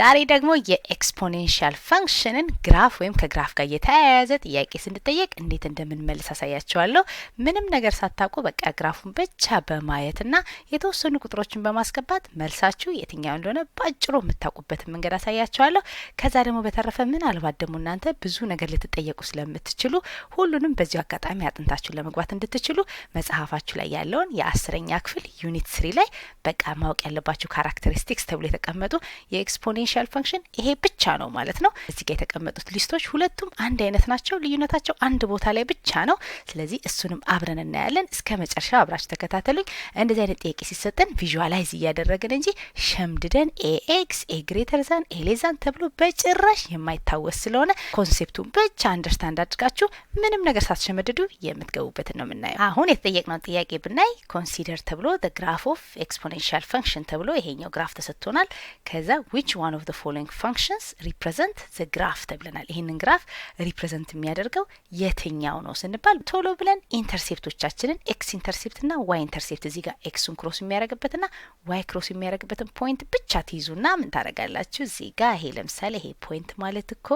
ዛሬ ደግሞ የኤክስፖኔንሻል ፈንክሽንን ግራፍ ወይም ከግራፍ ጋር የተያያዘ ጥያቄ ስንጠየቅ እንዴት እንደምንመልስ አሳያችኋለሁ። ምንም ነገር ሳታውቁ በቃ ግራፉን ብቻ በማየትና የተወሰኑ ቁጥሮችን በማስገባት መልሳችሁ የትኛው እንደሆነ ባጭሩ የምታውቁበትን መንገድ አሳያችኋለሁ። ከዛ ደግሞ በተረፈ ምናልባት ደግሞ እናንተ ብዙ ነገር ልትጠየቁ ስለምትችሉ ሁሉንም በዚሁ አጋጣሚ አጥንታችሁን ለመግባት እንድትችሉ መጽሐፋችሁ ላይ ያለውን የ10ኛ ክፍል ዩኒት 3 ላይ በቃ ማወቅ ያለባችሁ ካራክተሪስቲክስ ተብሎ የተቀመጡ የኤክስፖኔንሻል ፈንክሽን ይሄ ብቻ ነው ማለት ነው። እዚህ ጋር የተቀመጡት ሊስቶች ሁለቱም አንድ አይነት ናቸው። ልዩነታቸው አንድ ቦታ ላይ ብቻ ነው። ስለዚህ እሱንም አብረን እናያለን። እስከ መጨረሻው አብራችሁ ተከታተሉኝ። እንደዚህ አይነት ጥያቄ ሲሰጠን ቪዥዋላይዝ እያደረግን እንጂ ሸምድደን ኤክስ ኤ ግሬተር ዛን ኤ ሌስ ዛን ተብሎ በጭራሽ የማይታወስ ስለሆነ ኮንሴፕቱን ብቻ አንደርስታንድ አድርጋችሁ ምንም ነገር ሳትሸመድዱ የምትገቡበትን ነው የምናየው። አሁን የተጠየቅነው ጥያቄ ብናይ ኮንሲደር ተብሎ the graph of exponential function ተብሎ ይሄኛው ግራፍ ተሰጥቶናል። ከዛ which one of the following functions represent the graph ተብለናል። ይሄንን ግራፍ ሪፕሬዘንት የሚያደርገው የትኛው ነው ስንባል ቶሎ ብለን ኢንተርሴፕቶቻችንን ኤክስ ኢንተርሴፕት እና ዋይ ኢንተርሴፕት እዚህ ጋር ኤክሱን ክሮስ የሚያደርግበትና ዋይ ክሮስ የሚያደርግበትን ፖይንት ብቻ ትይዙና ምን ታደርጋላችሁ? እዚህ ጋር ይሄ ለምሳሌ ይሄ ፖይንት ማለት እኮ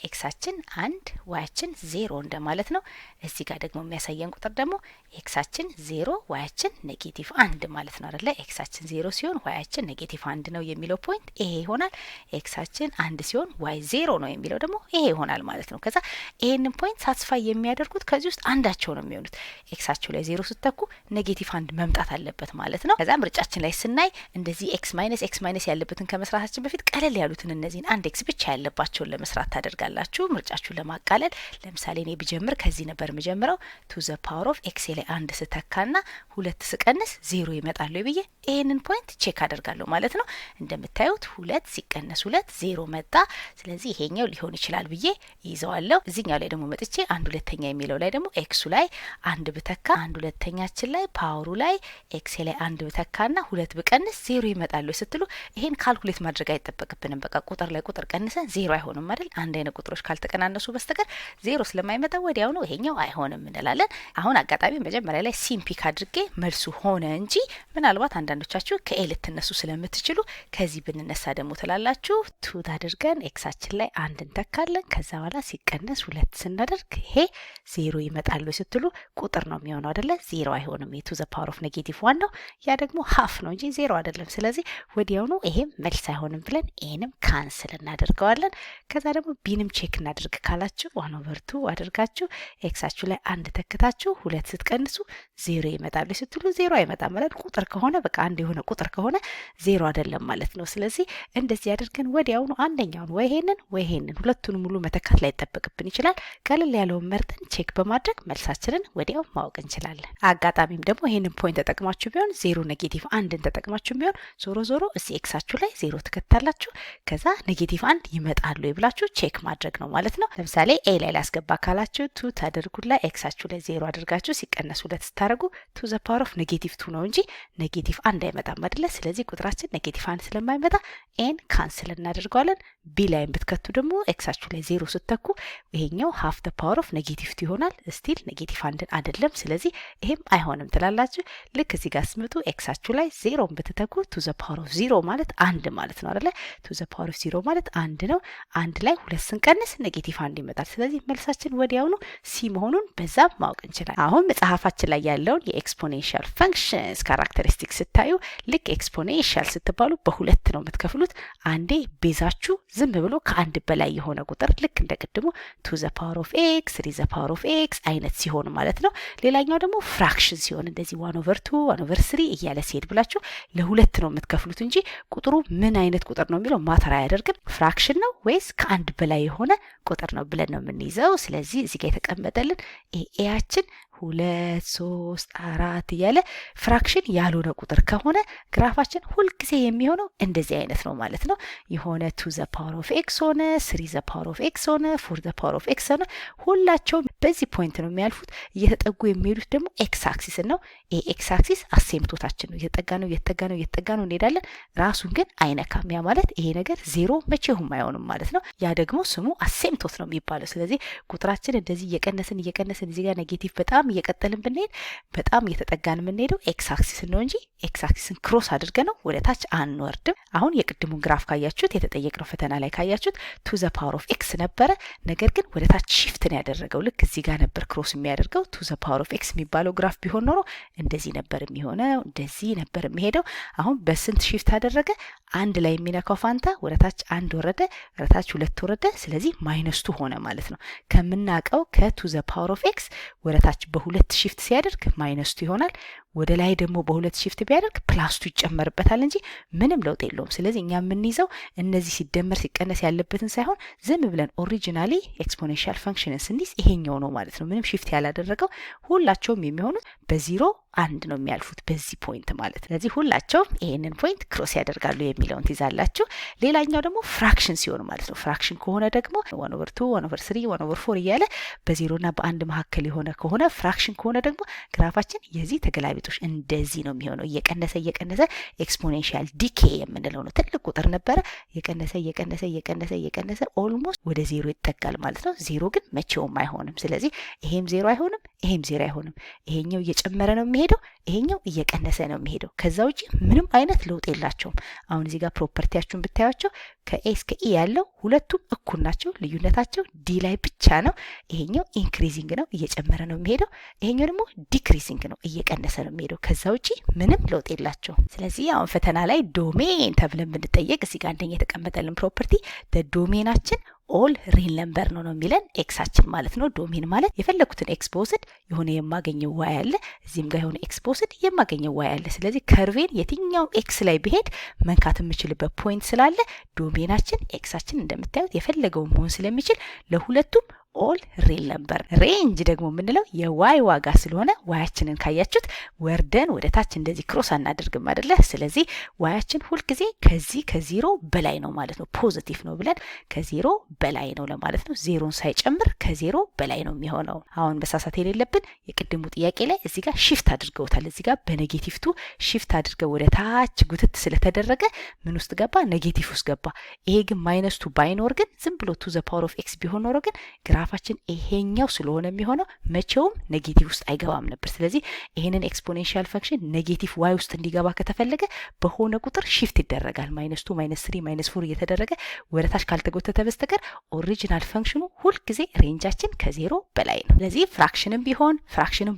ኤክሳችን 1 ዋያችን 0 እንደማለት ነው። እዚህ ጋር ደግሞ የሚያሳየን ቁጥር ደግሞ ኤክሳችን 0 ዋያችን ኔጌቲቭ 1 ማለት ነው አይደለ? ኤክሳችን 0 ሲሆን ዋያችን ኔጌቲቭ 1 ነው የሚለው ፖይንት ይሄ ይሆናል። ኤክሳችን 1 ሲሆን ዋይ 0 ነው የሚለው ደግሞ ይሄ ይሆናል ማለት ነው። ከዛ ይሄንን ፖይንት ሳትስፋይ የሚያደርጉት ከዚህ ውስጥ አንዳቸው ነው የሚሆኑት። ኤክሳቸው ላይ 0 ስተኩ ኔጌቲቭ 1 መምጣት አለበት ማለት ነው። ከዛ ምርጫችን ላይ ስናይ እንደዚህ ኤክስ ማይነስ ያለበትን ከመስራታችን በፊት ቀለል ያሉትን እነዚህን አንድ ኤክስ ብቻ ያለባቸውን ለመስራት ታደርጋላችሁ። ምርጫችሁን ለማቃለል ለምሳሌ እኔ ብጀምር ከዚህ ነበር የምጀምረው ቱ ዘ ፓወር ኦፍ ኤክስ ላይ 1 ስተካና 2 ስቀንስ 0 ይመጣል ብዬ ይሄንን ፖይንት ቼክ አደርጋለሁ ማለት ነው። እንደምታዩት 2 ሲቀነስ 2 0 መጣ። ስለዚህ ይሄኛው ሊሆን ይችላል ብዬ ይዘዋለሁ። እዚህኛው ላይ ደግሞ መጥቼ 1 2ኛ የሚለው ላይ ደግሞ ኤክሱ ላይ 1 ብተካ 1 2ኛችን ላይ ፓወሩ ላይ ኤክስ ላይ 1 ብተካና 2 ብቀንስ 0 ይመጣል ስትሉ ይሄን ካልኩሌት ማድረግ አይጠበቅብንም። በቃ ቁጥር ላይ ቁጥር ቀንሰን 0 አይሆንም አይደል? አንድ አይነት ቁጥሮች ካልተቀናነሱ በስተቀር 0 ስለማይመጣ ወዲያው ነው ይሄኛው አይሆንም እንላለን። አሁን አጋጣሚ መጀመሪያ ላይ ሲምፒክ አድርጌ መልሱ ሆነ እንጂ ምናልባት አንዳንዶቻችሁ ከኤ ልትነሱ ስለምትችሉ ከዚህ ብንነሳ ደግሞ ትላላችሁ። ቱ አድርገን ኤክሳችን ላይ 1 እንተካለን። ከዛ በኋላ ሲቀነስ 2 ስናደርግ ይሄ 0 ይመጣል ስትሉ ቁጥር ነው የሚሆነው አይደለ? 0 አይሆንም። ቱ ዘ ፓወር ኦፍ ኔጌቲቭ 1 ነው። ያ ደግሞ ሀፍ ነው እንጂ 0 አይደለም። ስለዚህ ወዲያው ነው ይሄም መልስ አይሆንም ብለን ይሄንም ካንስል እናደርገዋለን። ከዛ ደግሞ ቢንም ቼክ እናደርግ ካላችሁ 1/2 አድርጋችሁ ኤክሳችሁ ላይ 1 ተክታችሁ 2 ስትቀንሱ 0 ይመጣል ስትሉ 0 አይመጣም ማለት ቁጥር ከሆነ በቃ አንድ የሆነ ቁጥር ከሆነ 0 አይደለም ማለት ነው። ስለዚህ እንደዚህ አድርገን ወዲያውኑ አንደኛውን ወይ ይሄንን ሁለቱንም ሙሉ መተካት ላይ ይጠበቅብን ይችላል። ቀለል ያለውን መርጠን ቼክ በማድረግ መልሳችንን ወዲያው ማወቅ እንችላለን። አጋጣሚም ደግሞ ይሄንን ፖይንት ተጠቅማችሁ ቢሆን 0 ኔጌቲቭ 1ን ተጠቅማችሁ ቢሆን ዞሮ እዚህ ኤክሳችሁ ላይ 0 ትከታላችሁ። ከዛ ኔጌቲቭ 1 ይመጣሉ ይብላችሁ ቼክ ማድረግ ነው ማለት ነው። ለምሳሌ ኤ ላይ ላስገባ ካላችሁ ቱ ታደርጉላ ኤክሳችሁ ላይ 0 አድርጋችሁ ሲቀነስ 2 ስታደርጉ ቱ ዘ ፓወር ኦፍ ኔጌቲቭ 2 ነው እንጂ ኔጌቲቭ 1 አይመጣም አይደለ? ስለዚህ ቁጥራችን ኔጌቲቭ 1 ስለማይመጣ ኤን ካንስል እናደርገዋለን። ቢ ላይ ብትከቱ ደግሞ ኤክሳችሁ ላይ 0 ስተኩ ይሄኛው ሃፍ ዘ ፓወር ኦፍ ኔጌቲቭ 2 ይሆናል። ስቲል ኔጌቲቭ 1 አይደለም። ስለዚህ ይሄም አይሆንም ትላላችሁ። ልክ እዚህ ጋር ስምጡ ኤክሳችሁ ላይ 0 ብትተኩ ቱ ዘ ፓወር ኦፍ 0 ማለት 1 ማለት ነው አይደለ? ቱ ዘ ፓወር ኦፍ 0 ማለት 1 ነው። 1 ላይ 2 ስንቀንስ ኔጌቲቭ 1 ይመጣል። ስለዚህ መልሳችን ወዲያውኑ ሲ መሆኑን በዛም ማወቅ እንችላለን። አሁን መጽሐፋችን ላይ ያለውን የኤክስፖኔንሻል ፈንክሽንስ ካራክተሪስቲክስ ስታዩ ልክ ኤክስፖኔንሻል ስትባሉ በሁለት ነው የምትከፍሉት። አንዴ ቤዛችሁ ዝም ብሎ ከአንድ በላይ የሆነ ቁጥር ልክ እንደ ቅድሙ ቱ ዘ ፓወር ኦፍ ኤክስ 3 ዘ ፓወር ኦፍ ኤክስ አይነት ሲሆን ማለት ነው። ሌላኛው ደግሞ ፍራክሽን ሲሆን እንደዚህ 1/2 1/3 እያለ ሲሄድ ብላችሁ ለሁለት ነው የምትከፍሉት እንጂ ቁጥሩ ምን አይነት ቁጥር ነው የሚለው ማተር አያደርግም። ፍራክሽን ነው ወይስ ከአንድ በላይ የሆነ ቁጥር ነው ብለን ነው የምንይዘው። ስለዚህ እዚህ ጋር የተቀመጠልን ኤያችን 2 3 4 እያለ ፍራክሽን ያልሆነ ቁጥር ከሆነ ግራፋችን ሁልጊዜ የሚሆነው እንደዚህ አይነት ነው ማለት ነው። የሆነ 2 ዘ ፓወር ኦፍ ኤክስ ሆነ 3 ዘ ፓወር ኦፍ ኤክስ ሆነ 4 ዘ ፓወር ኦፍ ኤክስ ሆነ ሁላቸውም በዚህ ፖይንት ነው የሚያልፉት። እየተጠጉ የሚሄዱት ደግሞ ኤክስ አክሲስ ነው። ይሄ ኤክስ አክሲስ አሴምቶታችን ነው። እየተጠጋ ነው እንሄዳለን። ራሱን ግን አይነካም። ያ ማለት ይሄ ነገር ዜሮ መቼውም አይሆንም ማለት ነው። ያ ደግሞ ስሙ አሴምቶት ነው የሚባለው። ስለዚህ ቁጥራችን እንደዚህ እየቀነስን እዚህ ጋር ኔጌቲቭ በጣም እየቀጠልን ብንሄድ በጣም እየተጠጋን የምንሄደው ኤክስ አክሲስ ነው እንጂ ኤክስ አክሲስን ክሮስ አድርገ ነው ወደ ታች አንወርድም። አሁን የቅድሙን ግራፍ ካያችሁት የተጠየቅነው ፈተና ላይ ካያችሁት ቱ ዘ ፓወር ኦፍ ኤክስ ነበረ። ነገር ግን ወደ ታች ሺፍት ነው ያደረገው። ልክ እዚህ ጋር ነበር ክሮስ የሚያደርገው። ቱ ዘ ፓወር ኦፍ ኤክስ የሚባለው ግራፍ ቢሆን ኖሮ እንደዚህ ነበር የሚሆነው፣ እንደዚህ ነበር የሚሄደው። አሁን በስንት ሺፍት አደረገ? አንድ ላይ የሚነካው ፋንታ ወደ ታች አንድ ወረደ፣ ወደ ታች ሁለት ወረደ። ስለዚህ ማይነስ ቱ ሆነ ማለት ነው። ከምናቀው ከቱ ዘ ፓወር ኦፍ ኤክስ ወደ ታች በሁለት ሺፍት ሲያደርግ ማይነስ ቱ ይሆናል። ወደ ላይ ደግሞ በሁለት ሺፍት ቢያደርግ ፕላስቱ ይጨመርበታል እንጂ ምንም ለውጥ የለውም። ስለዚህ እኛ የምንይዘው እነዚህ ሲደመር ሲቀነስ ያለበትን ሳይሆን ዝም ብለን ኦሪጂናሊ ኤክስፖኔንሻል ፈንክሽንን ስንይዝ ይሄኛው ነው ማለት ነው። ምንም ሺፍት ያላደረገው ሁላቸውም የሚሆኑት በዚሮ አንድ ነው የሚያልፉት በዚህ ፖይንት ማለት። ስለዚህ ሁላቸውም ይሄንን ፖይንት ክሮስ ያደርጋሉ የሚለውን ትይዛላችሁ። ሌላኛው ደግሞ ፍራክሽን ሲሆን ማለት ነው። ፍራክሽን ከሆነ ደግሞ 1/2 1/3 1/4 እያለ በዜሮና በአንድ መካከል የሆነ ከሆነ ፍራክሽን ከሆነ ደግሞ ግራፋችን የዚህ ተገላቢጦሽ እንደዚህ ነው የሚሆነው። እየቀነሰ ኤክስፖኔንሻል ዲኬ የምንለው ነው። ትልቅ ቁጥር ነበረ እየቀነሰ ኦልሞስት ወደ ዜሮ ይጠጋል ማለት ነው። ዜሮ ግን መቼውም አይሆንም። ስለዚህ ይሄም ዜሮ አይሆንም፣ ይሄም ዜሮ አይሆንም። ይሄኛው እየጨመረ ነው የሚሄደው፣ ይሄኛው እየቀነሰ ነው የሚሄደው። ከዛ ውጪ ምንም አይነት ለውጥ የላቸውም። አሁን እዚህ ጋር ፕሮፐርቲያችሁን ብታያቸው ከኤ እስከ ኢ ያለው ሁለቱም እኩል ናቸው። ልዩነታቸው ዲ ላይ ብቻ ነው። ይሄኛው ኢንክሪዚንግ ነው እየጨመረ ነው የሚሄደው፣ ይሄኛው ደግሞ ዲክሪዚንግ ነው እየቀነሰ ነው የሚሄደው። ከዛ ውጪ ምንም ለውጥ የላቸውም። ስለዚህ አሁን ፈተና ላይ ዶሜን ተብለን ብንጠየቅ እዚህ ጋር አንደኛ የተቀመጠልን ፕሮፐርቲ ዶሜናችን ኦል ሪል ነምበር ነው የሚለን ኤክሳችን ማለት ነው። ዶሜን ማለት የፈለኩትን ኤክስ በወስድ የሆነ የማገኘው ዋይ አለ፣ እዚህም ጋር የሆነ ኤክስ በወስድ የማገኘው ዋይ አለ። ስለዚህ ከርቬን የትኛውም ኤክስ ላይ ብሄድ መንካት የምችልበት ፖይንት ስላለ ዶሜናችን ኤክሳችን እንደምታዩት የፈለገው መሆን ስለሚችል ለሁለቱም ኦል ሪል ነምበር። ሬንጅ ደግሞ የምንለው የዋይ ዋጋ ስለሆነ ዋያችንን ካያችሁት ወርደን ወደ ታች እንደዚህ ክሮስ አናደርግም አይደለ? ስለዚህ ዋያችን ሁልጊዜ ከዚህ ከዜሮ በላይ ነው ማለት ነው። ፖዚቲቭ ነው ብለን ከዜሮ በላይ ነው ለማለት ነው። ዜሮን ሳይጨምር ከዜሮ በላይ ነው የሚሆነው። አሁን መሳሳት የሌለብን የቅድሙ ጥያቄ ላይ እዚህ ጋር ሺፍት አድርገውታል። እዚህ ጋር በኔጌቲቭ ቱ ሺፍት አድርገው ወደ ታች ጉትት ስለተደረገ ምን ውስጥ ገባ? ኔጌቲቭ ውስጥ ገባ። ይሄ ግን ማይነስ ቱ ባይኖር ግን ዝም ብሎ ቱ ዘ ፓወር ኦፍ ኤክስ ቢሆን ኖሮ ግን ግራፋችን ይሄኛው ስለሆነ የሚሆነው መቼውም ኔጌቲቭ ውስጥ አይገባም ነበር። ስለዚህ ይሄንን ኤክስፖኔንሻል ፈንክሽን ኔጌቲቭ ዋይ ውስጥ እንዲገባ ከተፈለገ በሆነ ቁጥር ሺፍት ይደረጋል። ማይነስ ቱ ማይነስ 3 ማይነስ 4 እየተደረገ ወደ ታች ካልተጎተተ በስተቀር ኦሪጂናል ፈንክሽኑ ሁልጊዜ ሬንጃችን ከዜሮ በላይ ነው። ስለዚህ ፍራክሽንም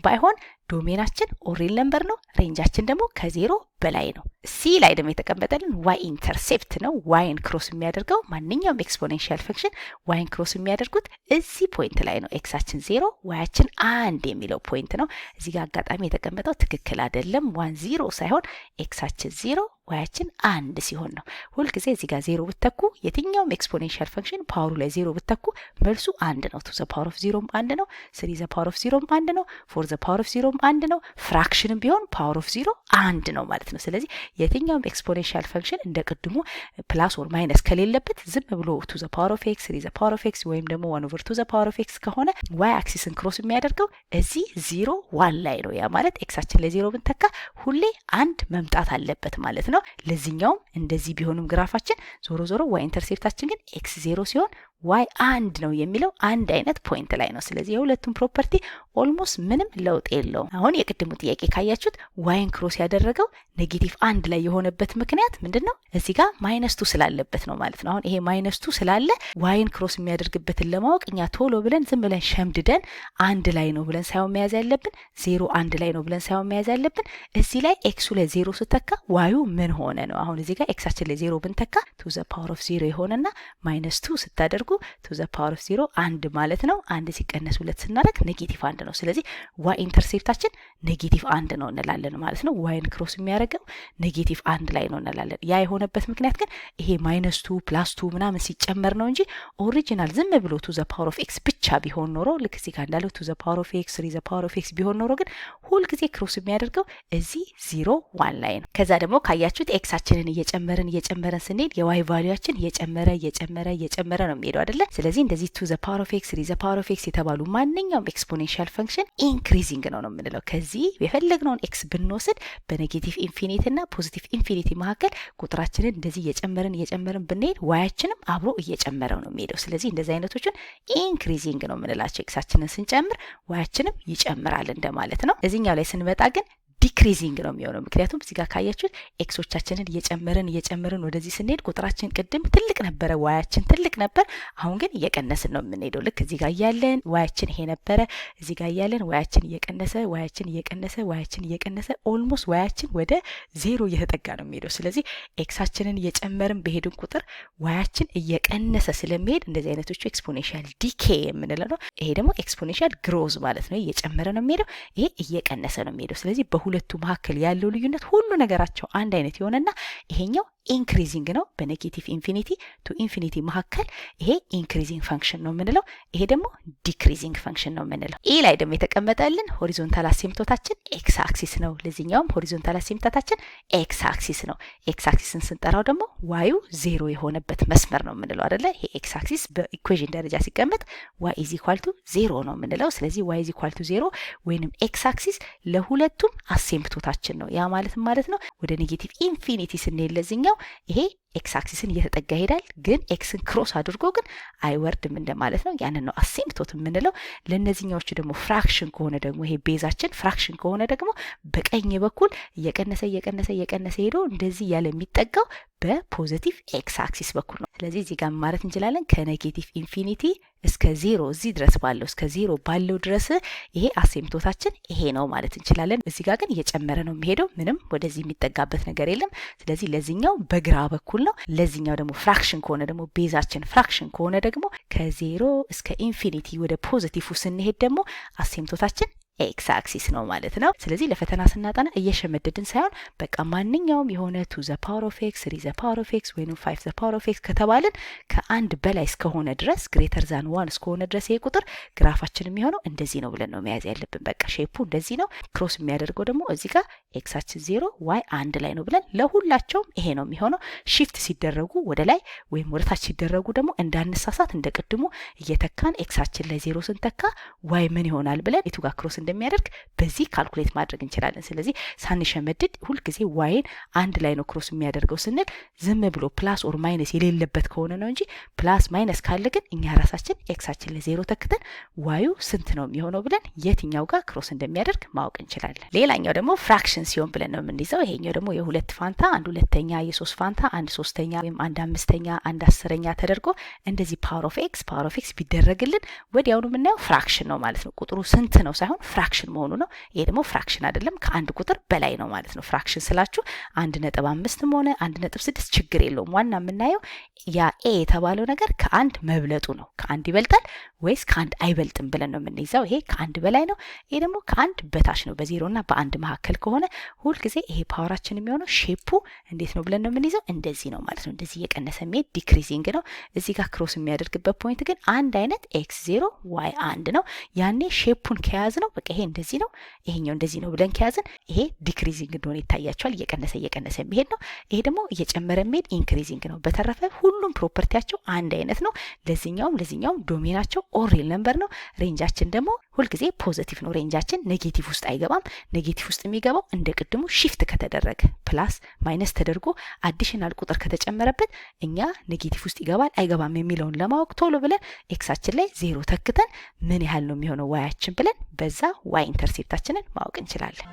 ባይሆን ዶሜናችን ኦሪል ነምበር ነው። ሬንጃችን ደግሞ ከዜሮ በላይ ነው። ሲ ላይ ደግሞ የተቀመጠልን ዋይ ኢንተርሴፕት ነው። ዋይን ክሮስ የሚያደርገው ማንኛውም ኤክስፖኔንሻል ፈንክሽን ዋይን ክሮስ የሚያደርጉት እዚህ ፖይንት ላይ ነው። ኤክሳችን 0 ዋያችን 1 የሚለው ፖይንት ነው። እዚህ ጋር አጋጣሚ የተቀመጠው ትክክል አይደለም። 1 0 ሳይሆን ኤክሳችን 0 ዋያችን 1 ሲሆን ነው። ሁልጊዜ እዚህ ጋር 0 ብትተኩ የትኛውም ኤክስፖኔንሻል ፈንክሽን ፓወሩ ላይ 0 ብትተኩ መልሱ 1 ነው። 2 ዘ ፓወር ኦፍ 0 1 ነው። 3 ዘ ፓወር ኦፍ 0 1 ነው። 4 ዘ ፓወር ኦፍ 0 1 ነው። ፍራክሽንም ቢሆን ፓወር ኦፍ 0 1 ነው ማለት ነው። ስለዚህ የትኛውም ኤክስፖኔንሻል ፈንክሽን እንደ ቅድሙ ፕላስ ኦር ማይነስ ከሌለበት ዝም ብሎ 2 ዘ ፓወር ኦፍ ኤክስ 3 ዘ ፓወር ኦፍ ኤክስ ወይም ደግሞ 1/2 ዘ ፓወር ኦፍ ኤክስ ከሆነ ዋይ አክሲስን ክሮስ የሚያደርገው እዚህ 0 1 ላይ ነው። ያ ማለት ኤክሳችን ላይ 0 ብንተካ ሁሌ 1 መምጣት አለበት ማለት ነው። ለዚህኛውም እንደዚህ ቢሆንም ግራፋችን ዞሮ ዋይ ኢንተርሴፕታችን ግን ኤክስ 0 ሲሆን ዋይ 1 ነው የሚለው አንድ አይነት ፖይንት ላይ ነው። ስለዚህ የሁለቱም ፕሮፐርቲ ኦልሞስት ምንም ለውጥ የለውም። አሁን የቅድሙ ጥያቄ ካያችሁት ዋይን ክሮስ ያደረገው ኔጌቲቭ 1 ላይ የሆነበት ምክንያት ምንድነው? እዚህ ጋር ማይነስ 2 ስላለበት ነው ማለት ነው። አሁን ይሄ ማይነስ 2 ስላለ ዋይን ክሮስ የሚያደርግበትን ለማወቅ እኛ ቶሎ ብለን ዝም ብለን ሸምድደን 1 ላይ ነው ብለን ሳይሆን መያዝ ያለብን 0 1 ላይ ነው ብለን ሳይሆን መያዝ ያለብን እዚህ ላይ ኤክሱ ላይ 0 ስተካ ዋዩ ምን ሆነ ነው። አሁን እዚህ ጋር ኤክሳችን ላይ 0 ብንተካ ቱ ዘ ፓወር ኦፍ 0 ይሆንና ማይነስ 2 ስታደርጉ ቱ ዘ ፓወር ኦፍ 0 1 ማለት ነው። 1 ሲቀነስ 2 ስናደርግ ኔጌቲቭ 1 ነው። ስለዚህ ዋይ ኢንተርሴፕታችን ኔጌቲቭ 1 ነው እንላለን ማለት ነው። ዋይን ክሮስ የሚያደርገው ኔጌቲቭ 1 ላይ ነው እንላለን። ያ የሆነበት ምክንያት ግን ይሄ ማይነስ 2 ፕላስ 2 ምናምን ሲጨመር ነው እንጂ ኦሪጂናል ዝም ብሎ ቱ ዘ ፓወር ኦፍ ኤክስ ብቻ ቢሆን ኖሮ ልክ እዚህ ጋር እንዳለው ቱ ዘ ፓወር ኦፍ ኤክስ 3 ዘ ፓወር ኦፍ ኤክስ ቢሆን ኖሮ ግን ሁል ጊዜ ክሮስ የሚያደርገው እዚህ 0 1 ላይ ነው። ከዛ ደግሞ ካያችሁ ካያችሁት ኤክሳችንን እየጨመረን ስንሄድ የዋይ ቫልዩአችን እየጨመረ ነው የሚሄደው አይደለ? ስለዚህ እንደዚህ ቱ ዘ ፓወር ኦፍ ኤክስ ሪ ዘ ፓወር ኦፍ ኤክስ የተባሉ ማንኛውም ኤክስፖኔንሻል ፈንክሽን ኢንክሪዚንግ ነው የምንለው። ከዚህ የፈለግነውን ኤክስ ብንወስድ በኔጌቲቭ ኢንፊኒቲ እና ፖዚቲቭ ኢንፊኒቲ መካከል ቁጥራችንን እንደዚህ እየጨመረን ብንሄድ ዋያችንም አብሮ እየጨመረው ነው የሚሄደው። ስለዚህ እንደዚህ አይነቶችን ኢንክሪዚንግ ነው የምንላቸው። ኤክሳችንን ስንጨምር ዋያችንም ይጨምራል እንደማለት ነው። እዚህኛው ላይ ስንመጣ ግን ዲክሪዚንግ ነው የሚሆነው። ምክንያቱም እዚህ ጋር ካያችሁት ኤክሶቻችንን እየጨመርን ወደዚህ ስንሄድ ቁጥራችን ቅድም ትልቅ ነበረ፣ ዋያችን ትልቅ ነበር። አሁን ግን እየቀነስን ነው የምንሄደው። ልክ እዚህ ጋር እያለን ዋያችን ይሄ ነበረ፣ እዚህ ጋር እያለን ዋያችን እየቀነሰ ኦልሞስት ዋያችን ወደ ዜሮ እየተጠጋ ነው የሚሄደው። ስለዚህ ኤክሳችንን እየጨመርን በሄድን ቁጥር ዋያችን እየቀነሰ ስለሚሄድ እንደዚህ አይነቶቹ ኤክስፖኔንሻል ዲኬ የምንለው ነው። ይሄ ደግሞ ኤክስፖኔንሻል ግሮዝ ማለት ነው። እየጨመረ ነው የሚሄደው፣ ይሄ እየቀነሰ ነው የሚሄደው። ስለዚህ ሁለቱ መካከል ያለው ልዩነት ሁሉ ነገራቸው አንድ አይነት የሆነና ይሄኛው ኢንክሪዚንግ ነው በኔጌቲቭ ኢንፊኒቲ ቱ ኢንፊኒቲ መካከል ይሄ ኢንክሪዚንግ ፈንክሽን ነው የምንለው። ይሄ ደግሞ ዲክሪዚንግ ፈንክሽን ነው የምንለው። ይህ ላይ ደግሞ የተቀመጠልን ሆሪዞንታል አሲምቶታችን ኤክስ አክሲስ ነው። ለዚህኛውም ሆሪዞንታል አሲምቶታችን ኤክስ አክሲስ ነው። ኤክስ አክሲስን ስንጠራው ደግሞ ዋዩ ዜሮ የሆነበት መስመር ነው የምንለው አይደለ? ይሄ ኤክስ አክሲስ በኢኩዌሽን ደረጃ ሲቀመጥ ዋይ ኢዝ ኢኳል ቱ ዜሮ ነው የምንለው። ስለዚህ ዋይ ኢዝ ኢኳል ቱ ዜሮ ወይንም ኤክስ አክሲስ ለሁለቱም አሲምቶታችን ነው። ያ ማለት ነው ወደ ኔጌቲቭ ኢንፊኒቲ ስንሄድ ለዚህኛው ይሄ ኤክስ አክሲስን እየተጠጋ ይሄዳል፣ ግን ኤክስን ክሮስ አድርጎ ግን አይወርድም እንደማለት ነው። ያንን ነው አሲምፕቶት የምንለው። ለእነዚህኛዎቹ ደግሞ ፍራክሽን ከሆነ ደግሞ ይሄ ቤዛችን ፍራክሽን ከሆነ ደግሞ በቀኝ በኩል እየቀነሰ ሄዶ እንደዚህ ያለ የሚጠጋው በፖዚቲቭ ኤክስ አክሲስ በኩል ነው። ስለዚህ እዚህ ጋር ማለት እንችላለን ከኔጌቲቭ ኢንፊኒቲ እስከ ዜሮ እዚህ ድረስ ባለው እስከ ዜሮ ባለው ድረስ ይሄ አሲምፕቶታችን ይሄ ነው ማለት እንችላለን። እዚህ ጋር ግን እየጨመረ ነው የሚሄደው፣ ምንም ወደዚህ የሚጠጋበት ነገር የለም። ስለዚህ ለዚህኛው በግራ በኩል ነው። ለዚህኛው ደግሞ ፍራክሽን ከሆነ ደግሞ ቤዛችን ፍራክሽን ከሆነ ደግሞ ከዜሮ እስከ ኢንፊኒቲ ወደ ፖዚቲቭ ስንሄድ ደግሞ አሲምፕቶታችን ኤክስ አክሲስ ነው ማለት ነው። ስለዚህ ለፈተና ስናጠና እየሸመደድን ሳይሆን በቃ ማንኛውም የሆነ ቱ ዘ ፓወር ኦፍ ኤክስ ሪ ዘ ፓወር ኦፍ ኤክስ ወይም 5 ዘ ፓወር ኦፍ ኤክስ ከተባልን ከአንድ በላይ እስከሆነ ድረስ ግሬተር ዛን 1 እስከሆነ ድረስ ይሄ ቁጥር ግራፋችን የሚሆነው እንደዚህ ነው ብለን ነው መያዝ ያለብን። በቃ ሼፑ እንደዚህ ነው። ክሮስ የሚያደርገው ደግሞ እዚህ ጋር ኤክሳችን 0 ዋይ 1 ላይ ነው ብለን ለሁላቸውም ይሄ ነው የሚሆነው። ሺፍት ሲደረጉ ወደ ላይ ወይም ወደ ታች ሲደረጉ ደግሞ እንዳንሳሳት እንደቀድሞ እየተካን ኤክሳችን ላይ 0 ስንተካ ዋይ ምን ይሆናል ብለን የቱ ጋር ክሮስ እንደሚያደርግ በዚህ ካልኩሌት ማድረግ እንችላለን። ስለዚህ ሳንሸመድድ ሁልጊዜ ዋይን አንድ ላይ ነው ክሮስ የሚያደርገው ስንል ዝም ብሎ ፕላስ ኦር ማይነስ የሌለበት ከሆነ ነው እንጂ ፕላስ ማይነስ ካለ ግን እኛ ራሳችን ኤክሳችን ላይ 0 ተክተን ዋዩ ስንት ነው የሚሆነው ብለን የትኛው ጋር ክሮስ እንደሚያደርግ ማወቅ እንችላለን። ሌላኛው ደግሞ ፍራክሽን ሲሆን ብለን ነው የምንይዘው። ይሄኛው ደግሞ የሁለት ፋንታ አንድ ሁለተኛ፣ የሶስት ፋንታ አንድ ሶስተኛ ወይም አንድ አምስተኛ፣ አንድ አስረኛ ተደርጎ እንደዚህ ፓወር ኦፍ ኤክስ ቢደረግልን ወዲያውኑ የምናየው ፍራክሽን ነው ማለት ነው። ቁጥሩ ስንት ነው ሳይሆን ፍራክሽን መሆኑ ነው። ይሄ ደግሞ ፍራክሽን አይደለም፣ ከአንድ ቁጥር በላይ ነው ማለት ነው። ፍራክሽን ስላችሁ 1.5 ሆነ 1.6 ችግር የለውም። ዋና የምናየው ያ ኤ የተባለው ነገር ከአንድ መብለጡ ነው። ከአንድ ይበልጣል ወይስ ከአንድ አይበልጥም ብለን ነው የምንይዘው። ይሄ ከአንድ በላይ ነው፣ ይሄ ደግሞ ከአንድ በታች ነው። በዜሮና በአንድ መካከል ከሆነ ሁልጊዜ ይሄ ፓወራችን የሚሆነው ሼፑ እንዴት ነው ብለን ነው የምንይዘው። እንደዚህ ነው ማለት ነው። እንደዚህ እየቀነሰ የሚሄድ ዲክሪዚንግ ነው። እዚህ ጋር ክሮስ የሚያደርግበት ፖይንት ግን አንድ አይነት ኤክስ 0 ዋይ 1 ነው። ያኔ ሼፑን ከያዝ ነው በቃ ይሄ እንደዚህ ነው፣ ይሄኛው እንደዚህ ነው ብለን ከያዝን ይሄ ዲክሪዚንግ እንደሆነ ይታያቸዋል። እየቀነሰ የሚሄድ ነው። ይሄ ደግሞ እየጨመረ የሚሄድ ኢንክሪዚንግ ነው። በተረፈ ሁሉም ፕሮፐርቲያቸው አንድ አይነት ነው። ለዚህኛውም ዶሜናቸው ኦር ሪል ነምበር ነው። ሬንጃችን ደግሞ ሁልጊዜ ፖዚቲቭ ነው። ሬንጃችን ኔጌቲቭ ውስጥ አይገባም። ኔጌቲቭ ውስጥ የሚገባው እንደ ቅድሙ ሺፍት ከተደረገ ፕላስ ማይነስ ተደርጎ አዲሽናል ቁጥር ከተጨመረበት እኛ ኔጌቲቭ ውስጥ ይገባል አይገባም የሚለውን ለማወቅ ቶሎ ብለን ኤክሳችን ላይ 0 ተክተን ምን ያህል ነው የሚሆነው ዋያችን ብለን በዛ ዋይ ኢንተርሴፕታችንን ማወቅ እንችላለን።